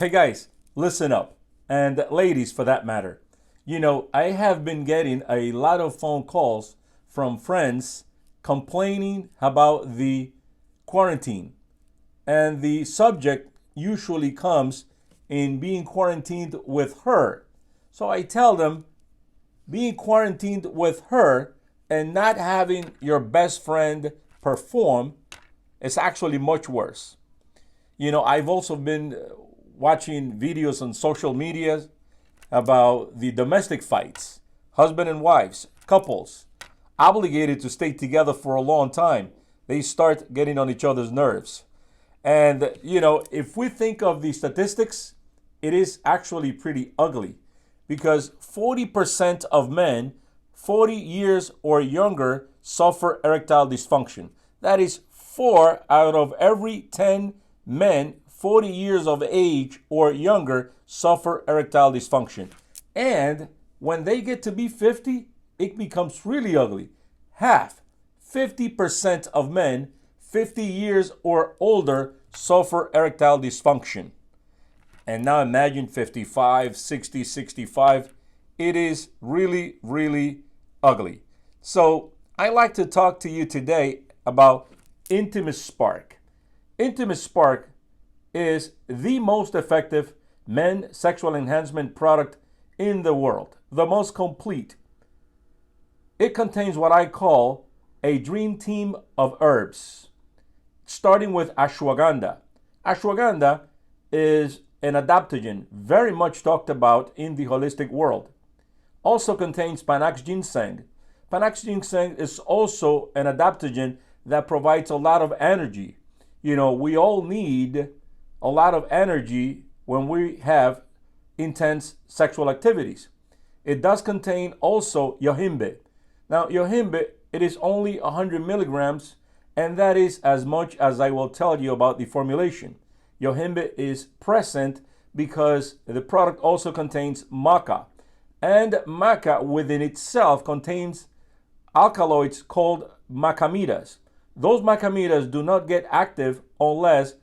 Hey guys, listen up. And ladies, for that matter. I have been getting a lot of phone calls from friends complaining about the quarantine. And the subject usually comes in being quarantined with her. So I tell them being quarantined with her and not having your best friend perform is actually much worse. I've also been watching videos on social media about the domestic fights, husband and wives, couples, obligated to stay together for a long time. They start getting on each other's nerves. And, if we think of the statistics, it is actually pretty ugly because 40% of men 40 years or younger suffer erectile dysfunction. That is 4 out of every 10 men 40 years of age or younger suffer erectile dysfunction. And when they get to be 50, it becomes really ugly. Half, 50% of men 50 years or older suffer erectile dysfunction. And now imagine 55, 60, 65. It is really, really ugly. So I like to talk to you today about Intimate Spark. Intimate Spark is the most effective men sexual enhancement product in the world, the most complete. It contains what I call a dream team of herbs, starting with ashwagandha. Ashwagandha is an adaptogen very much talked about in the holistic world. Also contains Panax ginseng. Panax ginseng is also an adaptogen that provides a lot of energy. We all need a lot of energy when we have intense sexual activities. It does contain also yohimbe. Now, yohimbe, it is only 100 milligrams, and that is as much as I will tell you about the formulation. Yohimbe is present because the product also contains maca. And maca within itself contains alkaloids called macamidas. Those macamidas do not get active unless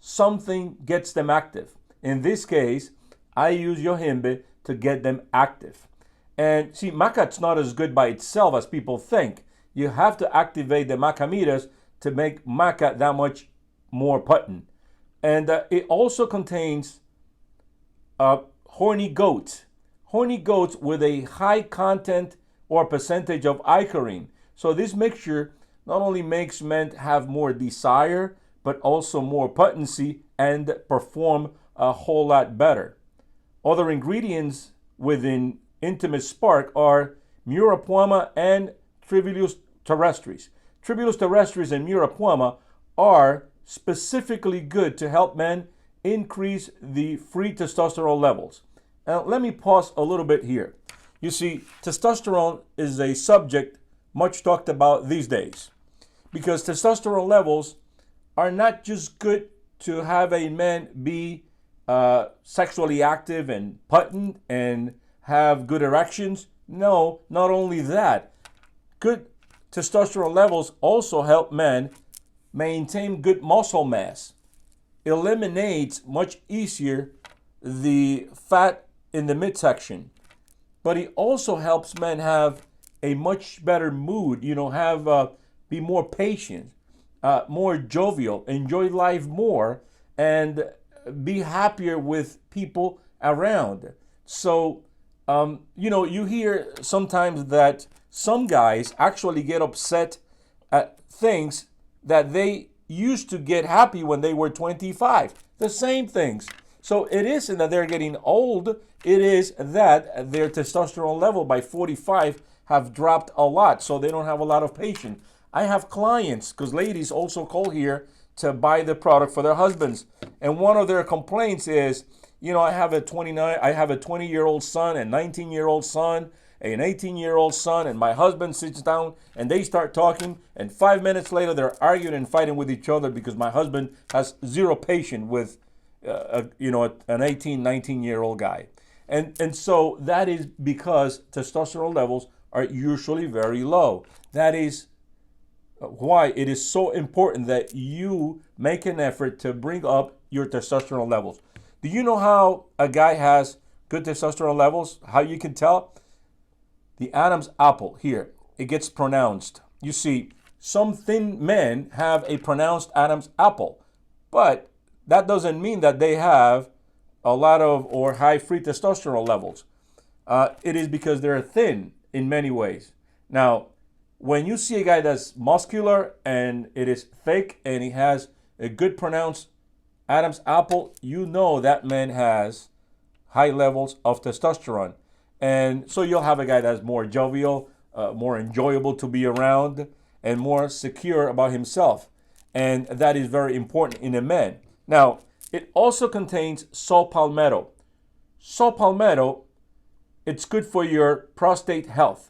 something gets them active. In this case, I use yohimbe to get them active. And see, maca is not as good by itself as people think. You have to activate the macamidas to make maca that much more potent. And it also contains horny goats. Horny goats with a high content or percentage of ichorine. So this mixture not only makes men have more desire, but also more potency and perform a whole lot better. Other ingredients within Intimate Spark are Murapuama and Tribulus terrestris. Tribulus terrestris and Murapuama are specifically good to help men increase the free testosterone levels. Now, let me pause a little bit here. You see, testosterone is a subject much talked about these days because testosterone levels are not just good to have a man be sexually active and potent and have good erections. No, not only that. Good testosterone levels also help men maintain good muscle mass, eliminates much easier the fat in the midsection, but it also helps men have a much better mood, be more patient, more jovial, enjoy life more, and be happier with people around. So, you hear sometimes that some guys actually get upset at things that they used to get happy when they were 25. The same things. So it isn't that they're getting old. It is that their testosterone level by 45 have dropped a lot. So they don't have a lot of patience. I have clients, because ladies also call here to buy the product for their husbands. And one of their complaints is, I have a 20-year-old son, a 19-year-old son, an 18-year-old son, and my husband sits down and they start talking, and 5 minutes later they're arguing and fighting with each other because my husband has zero patience with an 18, 19-year-old guy. And so that is because testosterone levels are usually very low. That is why it is so important that you make an effort to bring up your testosterone levels. Do you know how a guy has good testosterone levels? How you can tell? The Adam's apple here, it gets pronounced. You see, some thin men have a pronounced Adam's apple, but that doesn't mean that they have a lot of or high free testosterone levels. It is because they're thin in many ways. Now, when you see a guy that's muscular and it is thick and he has a good pronounced Adam's apple, you know that man has high levels of testosterone. And so you'll have a guy that's more jovial, more enjoyable to be around, and more secure about himself. And that is very important in a man. Now, it also contains saw palmetto. Saw palmetto, it's good for your prostate health.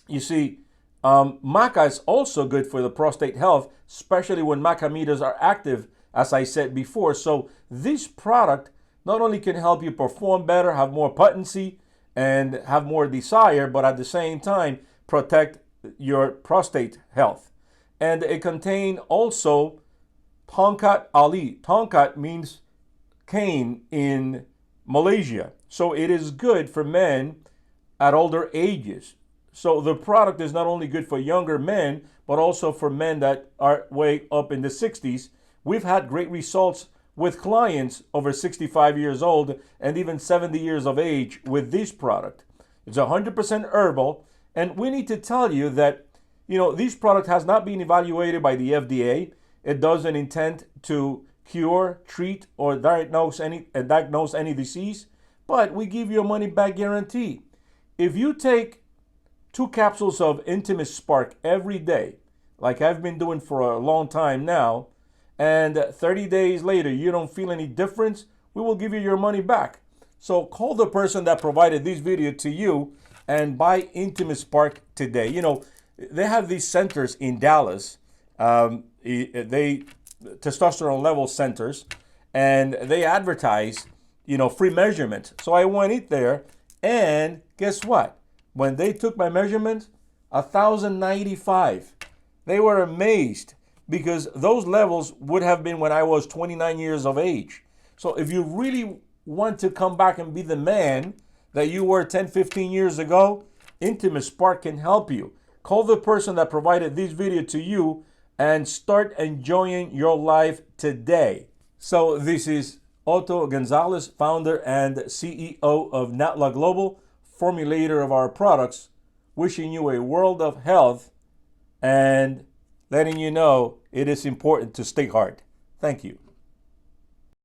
You see, maca is also good for the prostate health, especially when maca meters are active, as I said before. So this product not only can help you perform better, have more potency, and have more desire, but at the same time protect your prostate health. And it contains also tongkat ali. Tongkat means cane in Malaysia. So it is good for men at older ages. So the product is not only good for younger men, but also for men that are way up in the 60s. We've had great results with clients over 65 years old and even 70 years of age with this product. It's 100% herbal, and we need to tell you that, this product has not been evaluated by the FDA. It doesn't intend to cure, treat, or diagnose any disease, but we give you a money-back guarantee. If you take 2 capsules of Intimate Spark every day, like I've been doing for a long time now, and 30 days later you don't feel any difference, we will give you your money back. So call the person that provided this video to you and buy Intimate Spark today. They have these centers in Dallas, testosterone level centers, and they advertise, free measurements. So I went in there, and guess what? When they took my measurements, 1,095. They were amazed, because those levels would have been when I was 29 years of age. So if you really want to come back and be the man that you were 10, 15 years ago, Intimate Spark can help you. Call the person that provided this video to you and start enjoying your life today. So this is Otto Gonzalez, founder and CEO of Natla Global, formulator of our products, wishing you a world of health and letting you know it is important to stay hard. Thank you.